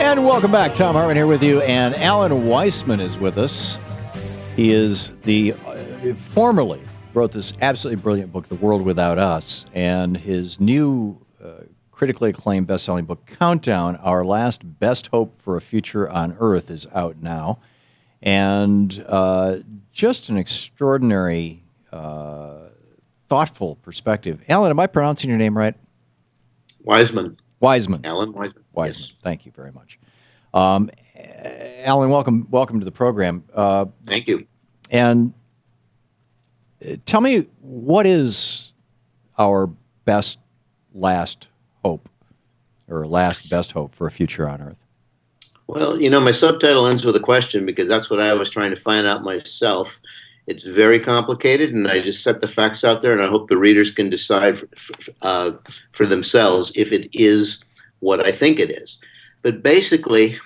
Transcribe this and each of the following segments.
And welcome back. Thom Hartmann here with you, and Alan Weissman is with us. He is the formerly wrote this absolutely brilliant book, The World Without Us, and his new critically acclaimed best-selling book, Countdown, Our Last Best Hope for a Future on Earth, is out now. And just an extraordinary, thoughtful perspective. Alan, am I pronouncing your name right? Wiseman. Alan Wiseman. Yes. Thank you very much. Alan, welcome to the program. Thank you. And tell me, what is our last hope, or last best hope for a future on Earth? Well, my subtitle ends with a question because that's what I was trying to find out myself. It's very complicated, and I just set the facts out there, and I hope the readers can decide for themselves if it is what I think it is. But basically,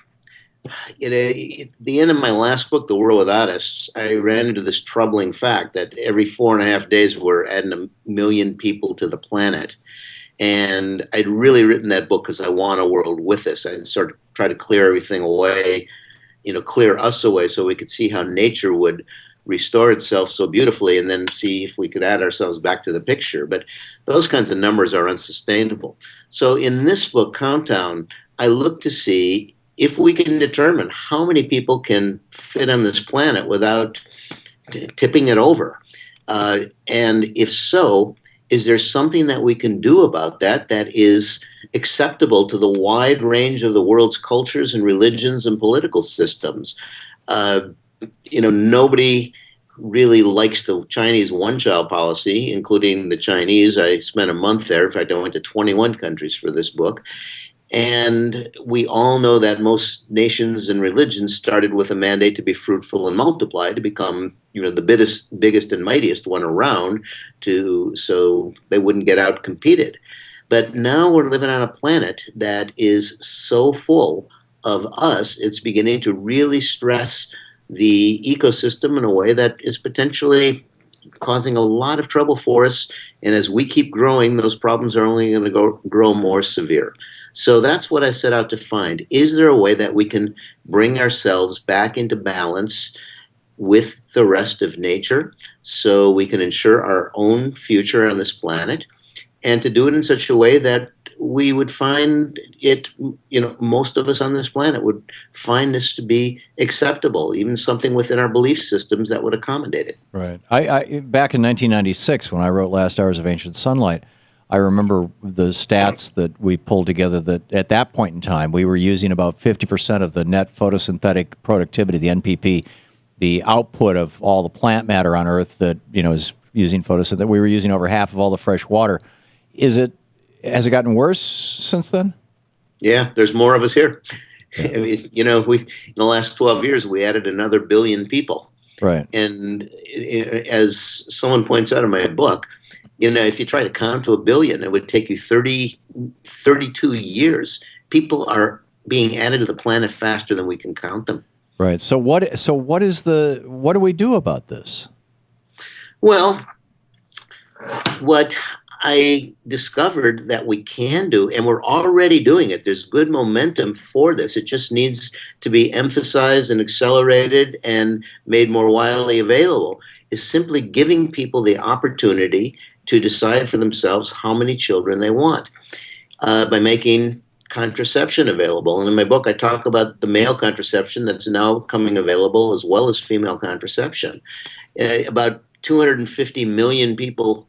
at the end of my last book, The World Without Us, I ran into this troubling fact that every 4.5 days we're adding 1 million people to the planet. And I'd really written that book because I want a world with us. I'd sort of try to clear everything away, clear us away so we could see how nature would restore itself so beautifully, and then see if we could add ourselves back to the picture. But those kinds of numbers are unsustainable. So in this book, Countdown, I look to see if we can determine how many people can fit on this planet without tipping it over. And if so, is there something that we can do about that is acceptable to the wide range of the world's cultures and religions and political systems? Nobody really likes the Chinese one-child policy, including the Chinese. I spent a month there. In fact, I went to 21 countries for this book. And we all know that most nations and religions started with a mandate to be fruitful and multiply, to become, the biggest and mightiest one around, so they wouldn't get out competed. But now we're living on a planet that is so full of us, it's beginning to really stress the ecosystem in a way that is potentially causing a lot of trouble for us. And as we keep growing, those problems are only going to grow more severe. So that's what I set out to find. Is there a way that we can bring ourselves back into balance with the rest of nature so we can ensure our own future on this planet, and to do it in such a way that we would find it, most of us on this planet would find this to be acceptable, even something within our belief systems that would accommodate it. Right. I back in 1996, when I wrote Last Hours of Ancient Sunlight, I remember the stats that we pulled together that at that point in time, we were using about 50% of the net photosynthetic productivity, the NPP, the output of all the plant matter on Earth that, is using photosynthesis, that we were using over half of all the fresh water. Has it gotten worse since then? Yeah, there's more of us here. I mean, in the last 12 years, we added another billion people. Right. And as someone points out in my book, if you try to count to 1 billion, it would take you 32 years. People are being added to the planet faster than we can count them. Right. So what do we do about this? Well, what I discovered that we can do, and we're already doing it, there's good momentum for this. It just needs to be emphasized and accelerated and made more widely available, is simply giving people the opportunity to decide for themselves how many children they want by making contraception available. And in my book, I talk about the male contraception that's now coming available, as well as female contraception. About 250 million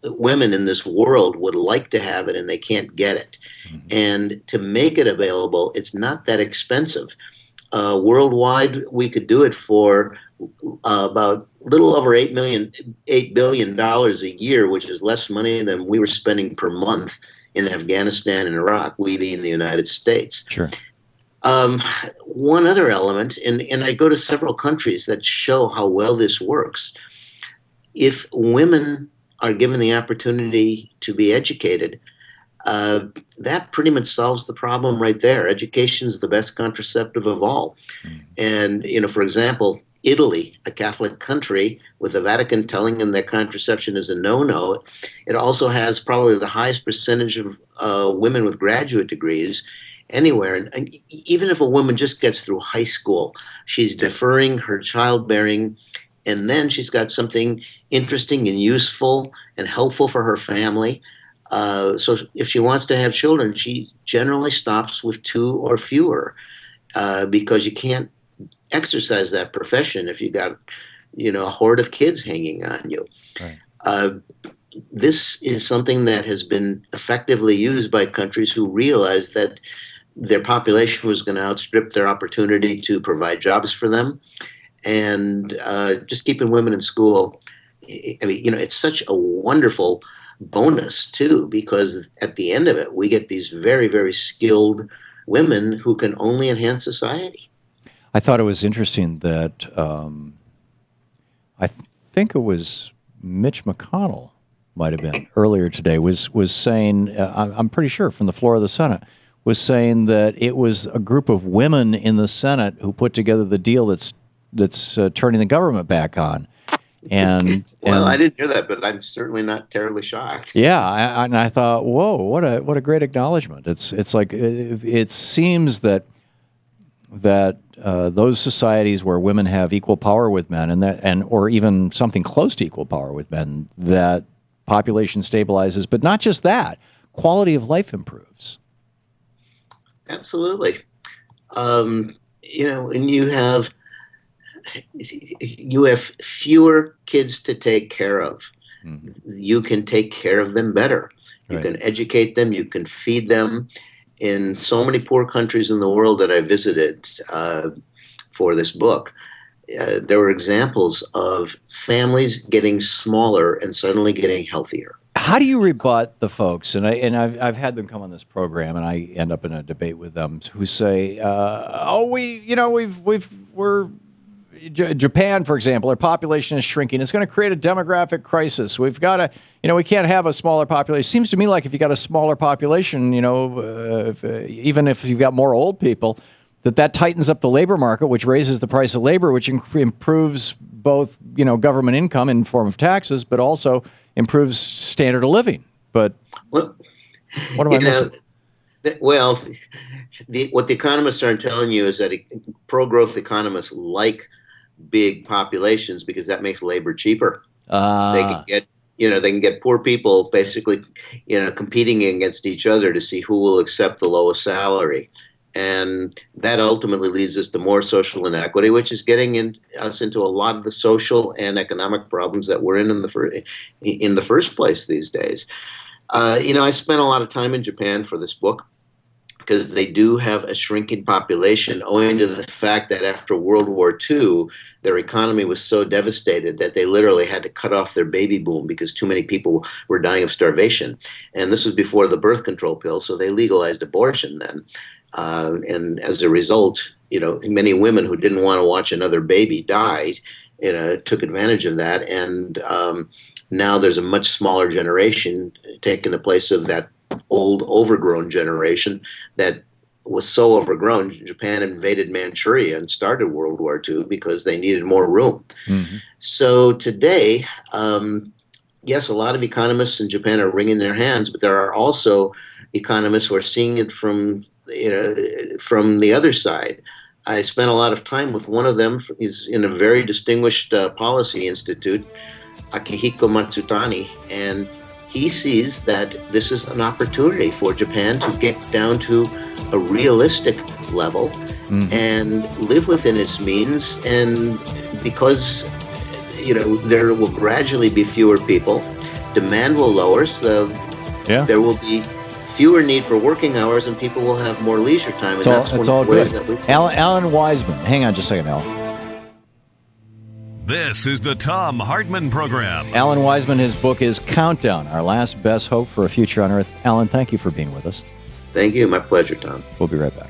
women in this world would like to have it, and they can't get it. Mm-hmm. And to make it available, it's not that expensive. Worldwide, we could do it for about a little over $8 billion a year, which is less money than we were spending per month in Afghanistan and Iraq, we being the United States. Sure. One other element, and I go to several countries that show how well this works. If women are given the opportunity to be educated, that pretty much solves the problem right there. Education is the best contraceptive of all. And, for example, Italy, a Catholic country with the Vatican telling them that contraception is a no-no, it also has probably the highest percentage of women with graduate degrees. anywhere. And even if a woman just gets through high school, she's deferring her childbearing, and then she's got something interesting and useful and helpful for her family. So if she wants to have children, she generally stops with 2 or fewer, because you can't exercise that profession if you got, a horde of kids hanging on you. Right. This is something that has been effectively used by countries who realized that their population was going to outstrip their opportunity to provide jobs for them. And just keeping women in school, I mean, it's such a wonderful bonus, too, because at the end of it, we get these very, very skilled women who can only enhance society. I thought it was interesting that I think it was Mitch McConnell, might have been earlier today, was saying, I'm pretty sure from the floor of the Senate, was saying that it was a group of women in the Senate who put together the deal that's turning the government back on. And I didn't hear that, but I'm certainly not terribly shocked. Yeah, and I thought, whoa, what a great acknowledgement. It's like it seems that those societies where women have equal power with men, or even something close to equal power with men, that population stabilizes. But not just that, quality of life improves. Absolutely. And you have fewer kids to take care of. Mm-hmm. You can take care of them better. You can educate them. You can feed them. In so many poor countries in the world that I visited for this book, there were examples of families getting smaller and suddenly getting healthier. How do you rebut the folks, and I've had them come on this program, and I end up in a debate with them, who say, we're Japan, for example, our population is shrinking. It's going to create a demographic crisis. We've got to, we can't have a smaller population. It seems to me like if you got a smaller population, even if you've got more old people, that tightens up the labor market, which raises the price of labor, which improves both, government income in form of taxes, but also improves standard of living. But what am I missing? Well, what the economists are telling you is that pro-growth economists like big populations because that makes labor cheaper. They can get poor people basically, competing against each other to see who will accept the lowest salary. And that ultimately leads us to more social inequity, which is getting us into a lot of the social and economic problems that we're in the first place these days. I spent a lot of time in Japan for this book because they do have a shrinking population owing to the fact that after World War II, their economy was so devastated that they literally had to cut off their baby boom because too many people were dying of starvation. And this was before the birth control pill, so they legalized abortion then. And as a result, many women who didn't want to watch another baby died, took advantage of that. And now there's a much smaller generation taking the place of that old overgrown generation that was so overgrown. Japan invaded Manchuria and started World War II because they needed more room. Mm-hmm. So today, yes, a lot of economists in Japan are wringing their hands, but there are also economists who are seeing it from the other side. I spent a lot of time with one of them. He's in a very distinguished policy institute, Akihiko Matsutani, and he sees that this is an opportunity for Japan to get down to a realistic level and live within its means. And because, there will gradually be fewer people, demand will lower, so there will be fewer need for working hours and people will have more leisure time. And it's all good. Alan Wiseman. Hang on just a second, Alan. This is the Thom Hartmann Program. Alan Wiseman, his book is Countdown, Our Last Best Hope for a Future on Earth. Alan, thank you for being with us. Thank you. My pleasure, Tom. We'll be right back.